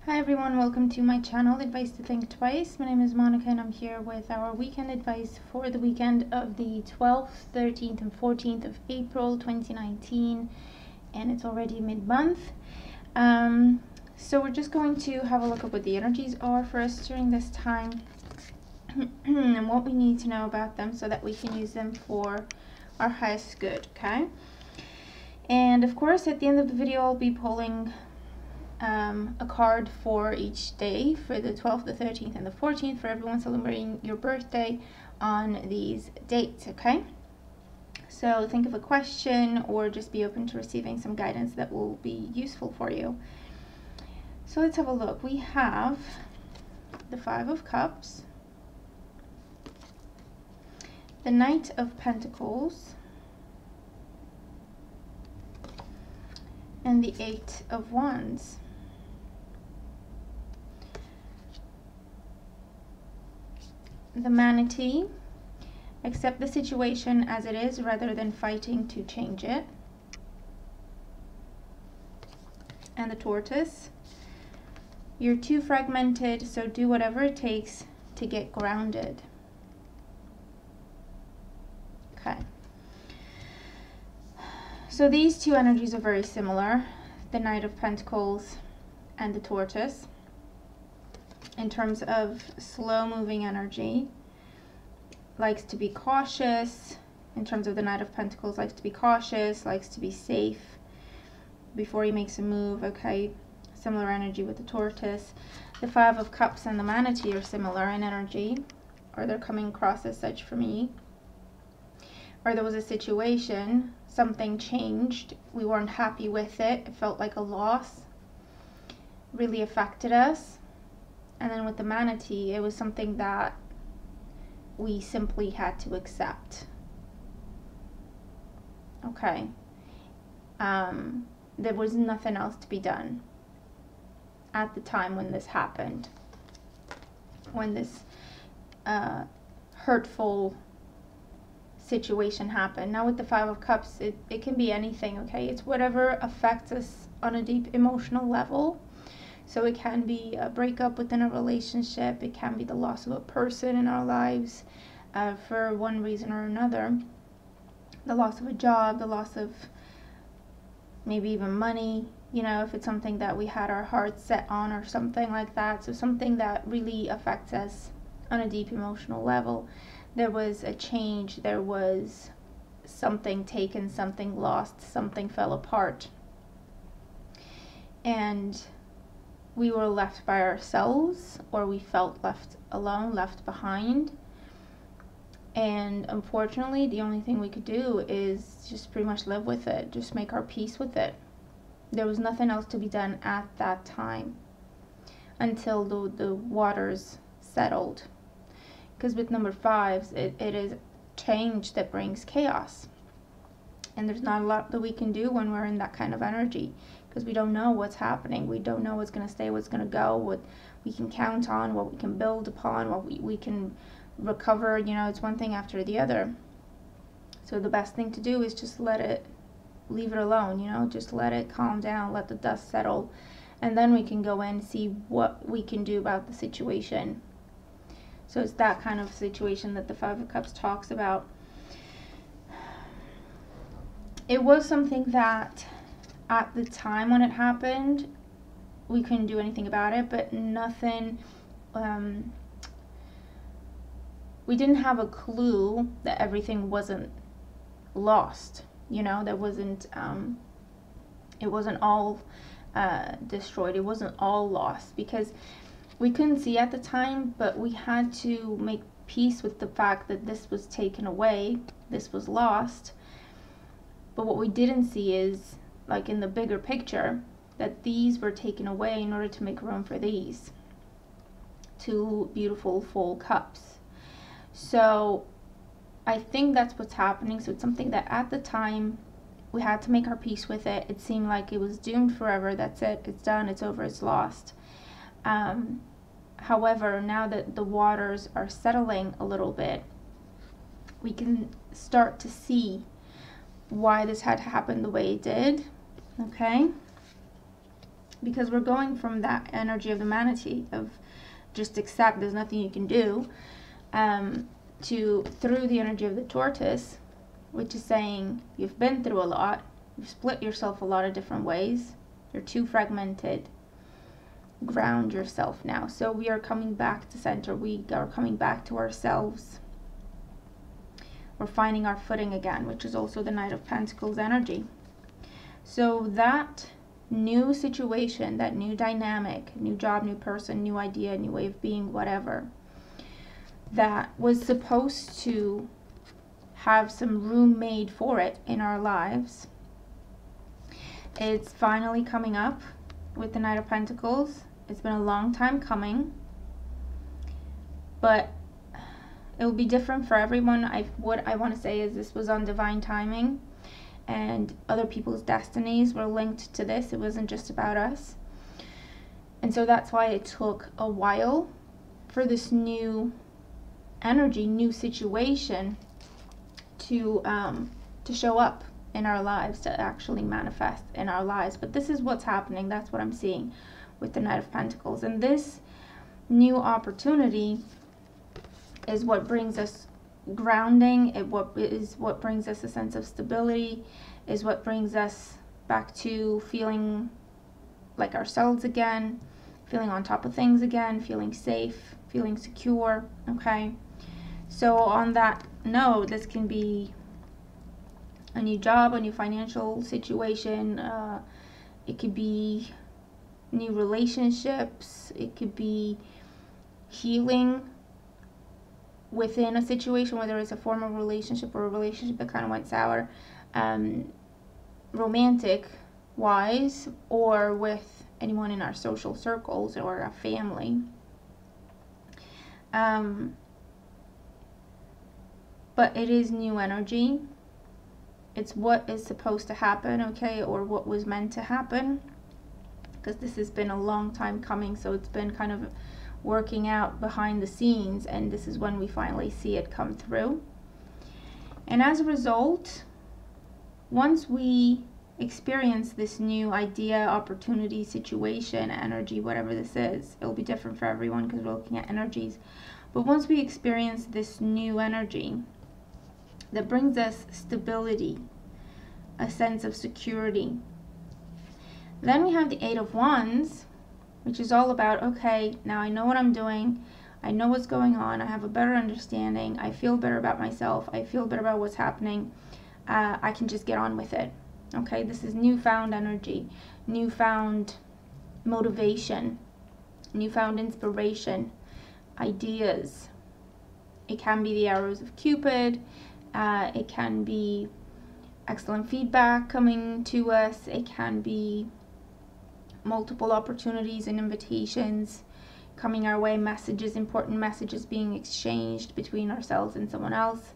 Hi everyone, welcome to my channel, Advice to Think Twice. My name is Monica and I'm here with our weekend advice for the weekend of the 12th, 13th and 14th of April 2019, and it's already mid-month. So we're just going to have a look at what the energies are for us during this time and what we need to know about them so that we can use them for our highest good, okay? And of course, at the end of the video, I'll be pulling a card for each day for the 12th, the 13th, and the 14th for everyone celebrating your birthday on these dates, okay? So think of a question or just be open to receiving some guidance that will be useful for you. So let's have a look. We have the Five of Cups, the Knight of Pentacles, and the Eight of Wands. The Manatee, accept the situation as it is rather than fighting to change it. And the Tortoise, you're too fragmented, so do whatever it takes to get grounded. Okay. So these two energies are very similar, the Knight of Pentacles and the Tortoise. In terms of slow moving energy, likes to be cautious. In terms of the Knight of Pentacles, likes to be cautious, likes to be safe before he makes a move, okay? Similar energy with the Tortoise. The Five of Cups and the Manatee are similar in energy, or they're coming across as such for me. Or there was a situation, something changed, we weren't happy with it, it felt like a loss, really affected us. And then with the Manatee, it was something that we simply had to accept. Okay. There was nothing else to be done at the time when this happened. When this hurtful situation happened. Now with the Five of Cups, it can be anything, okay? It's whatever affects us on a deep emotional level. So it can be a breakup within a relationship, it can be the loss of a person in our lives for one reason or another. The loss of a job, the loss of maybe even money, you know, if it's something that we had our hearts set on or something like that. So something that really affects us on a deep emotional level. There was a change, there was something taken, something lost, something fell apart. And we were left by ourselves, or we felt left alone, left behind. And unfortunately, the only thing we could do is just pretty much live with it, just make our peace with it. There was nothing else to be done at that time until the waters settled. Because with number fives, it is change that brings chaos. And there's not a lot that we can do when we're in that kind of energy, because we don't know what's happening. We don't know what's going to stay, what's going to go, what we can count on, what we can build upon, what we can recover. You know, it's one thing after the other. So the best thing to do is just let it, leave it alone, you know, just let it calm down, let the dust settle, and then we can go in and see what we can do about the situation. So it's that kind of situation that the Five of Cups talks about. It was something that at the time when it happened, we couldn't do anything about it, but nothing, we didn't have a clue that everything wasn't lost, you know, there wasn't, it wasn't all destroyed, it wasn't all lost, because we couldn't see at the time, but we had to make peace with the fact that this was taken away, this was lost. But what we didn't see is, like in the bigger picture, that these were taken away in order to make room for these two beautiful full cups. So I think that's what's happening. So it's something that at the time we had to make our peace with it. It seemed like it was doomed forever. That's it. It's done. It's over. It's lost. However, now that the waters are settling a little bit, we can start to see why this had happened the way it did, okay? because we're going from that energy of the manatee, of just accept, there's nothing you can do, to through the energy of the tortoise, which is saying you've been through a lot, you've split yourself a lot of different ways, you're too fragmented, ground yourself now. So we are coming back to center, we are coming back to ourselves, we're finding our footing again, which is also the Knight of Pentacles energy. So that new situation, that new dynamic, new job, new person, new idea, new way of being, whatever, that was supposed to have some room made for it in our lives, it's finally coming up with the Knight of Pentacles. It's been a long time coming, but it will be different for everyone. What I want to say is this was on divine timing, and other people's destinies were linked to this. It wasn't just about us. And so that's why it took a while for this new energy, new situation to show up in our lives, to actually manifest in our lives. But this is what's happening. That's what I'm seeing with the Knight of Pentacles. And this new opportunity is what brings us grounding. It is what brings us a sense of stability, is what brings us back to feeling like ourselves again, feeling on top of things again, feeling safe, feeling secure. Okay, so on that note, this can be a new job, a new financial situation, it could be new relationships, it could be healing within a situation, whether it's a former relationship or a relationship that kind of went sour, romantic wise, or with anyone in our social circles or our family. But it is new energy. It's what is supposed to happen, okay, or what was meant to happen, because this has been a long time coming. So it's been kind of working out behind the scenes, and this is when we finally see it come through. And as a result, once we experience this new idea, opportunity, situation, energy, whatever this is, it'll be different for everyone because we're looking at energies. But once we experience this new energy that brings us stability, a sense of security, then we have the Eight of Wands, which is all about, okay, now I know what I'm doing, I know what's going on, I have a better understanding, I feel better about myself, I feel better about what's happening, I can just get on with it. Okay, this is newfound energy, newfound motivation, newfound inspiration, ideas. It can be the arrows of Cupid, it can be excellent feedback coming to us, it can be multiple opportunities and invitations coming our way, messages, important messages being exchanged between ourselves and someone else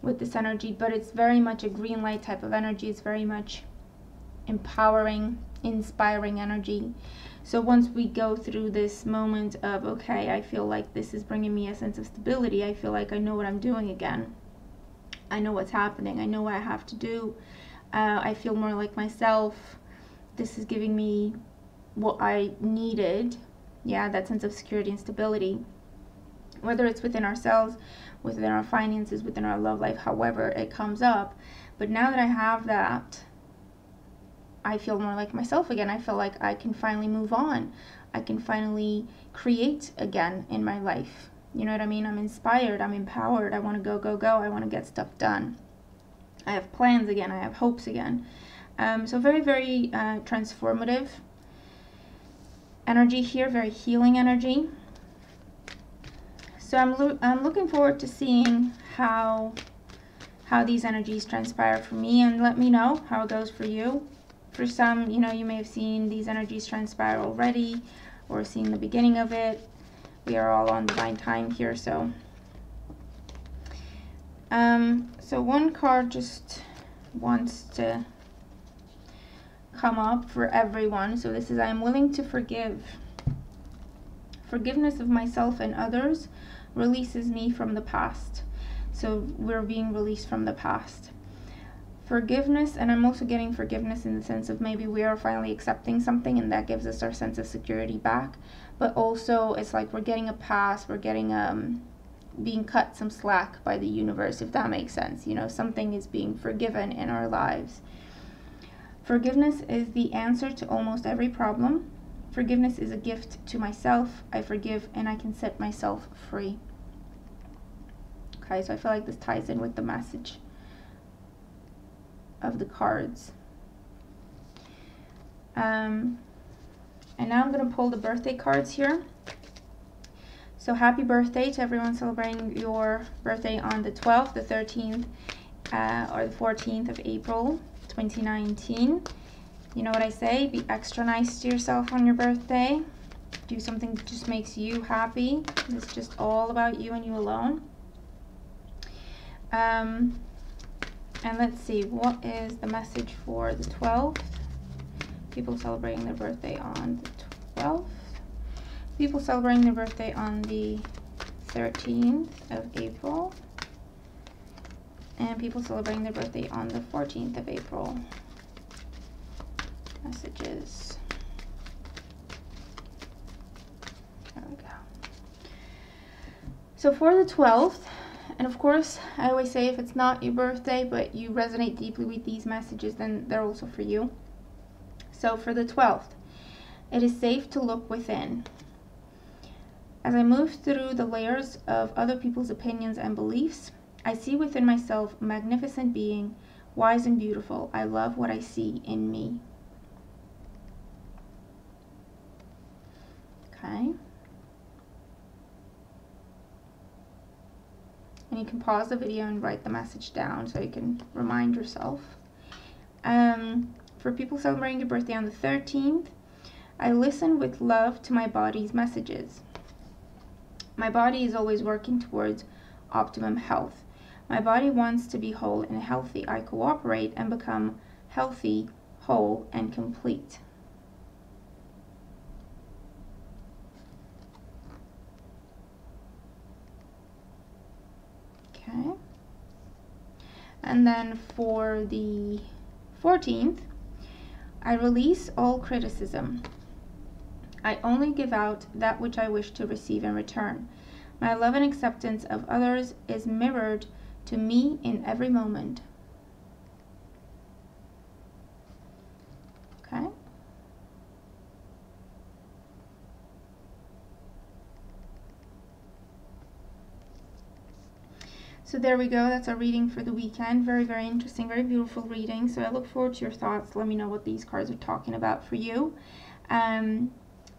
with this energy. But it's very much a green light type of energy. It's very much empowering, inspiring energy. So once we go through this moment of, okay, I feel like this is bringing me a sense of stability, I feel like I know what I'm doing again, I know what's happening, I know what I have to do, I feel more like myself, this is giving me what I needed, yeah, that sense of security and stability, whether it's within ourselves, within our finances, within our love life, however it comes up. But now that I have that, I feel more like myself again. I feel like I can finally move on, I can finally create again in my life. You know what I mean? I'm inspired, I'm empowered, I want to go, I want to get stuff done, I have plans again, I have hopes again. So very, very transformative energy here, very healing energy. So I'm looking forward to seeing how these energies transpire for me, and let me know how it goes for you. For some, you know, you may have seen these energies transpire already or seen the beginning of it. We are all on divine time here. So so one card just wants to come up for everyone. So this is, I am willing to forgive. Forgiveness of myself and others releases me from the past. So we're being released from the past. Forgiveness, and I'm also getting forgiveness in the sense of maybe we are finally accepting something and that gives us our sense of security back. But also it's like we're getting a pass, we're getting being cut some slack by the universe, if that makes sense. You know, something is being forgiven in our lives. Forgiveness is the answer to almost every problem. Forgiveness is a gift to myself. I forgive and I can set myself free. Okay, so I feel like this ties in with the message of the cards. And now I'm going to pull the birthday cards here. So happy birthday to everyone celebrating your birthday on the 12th, the 13th, or the 14th of April 2019. You know what I say? Be extra nice to yourself on your birthday. Do something that just makes you happy. It's just all about you and you alone. And let's see, what is the message for the 12th? People celebrating their birthday on the 12th. People celebrating their birthday on the 13th of April. And people celebrating their birthday on the 14th of April. Messages. There we go. So for the 12th, and of course, I always say if it's not your birthday, but you resonate deeply with these messages, then they're also for you. So for the 12th, it is safe to look within. As I move through the layers of other people's opinions and beliefs, I see within myself a magnificent being, wise and beautiful. I love what I see in me. Okay. And you can pause the video and write the message down so you can remind yourself. For people celebrating your birthday on the 13th, I listen with love to my body's messages. My body is always working towards optimum health. My body wants to be whole and healthy. I cooperate and become healthy, whole, and complete. Okay. And then for the 14th, I release all criticism. I only give out that which I wish to receive in return. My love and acceptance of others is mirrored to me in every moment. Okay. So there we go, that's our reading for the weekend. Very, very interesting, very beautiful reading. So I look forward to your thoughts. Let me know what these cards are talking about for you.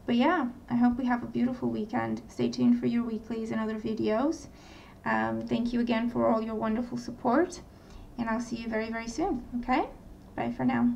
But yeah, I hope we have a beautiful weekend. Stay tuned for your weeklies and other videos. Thank you again for all your wonderful support. And I'll see you very, very soon. Okay? Bye for now.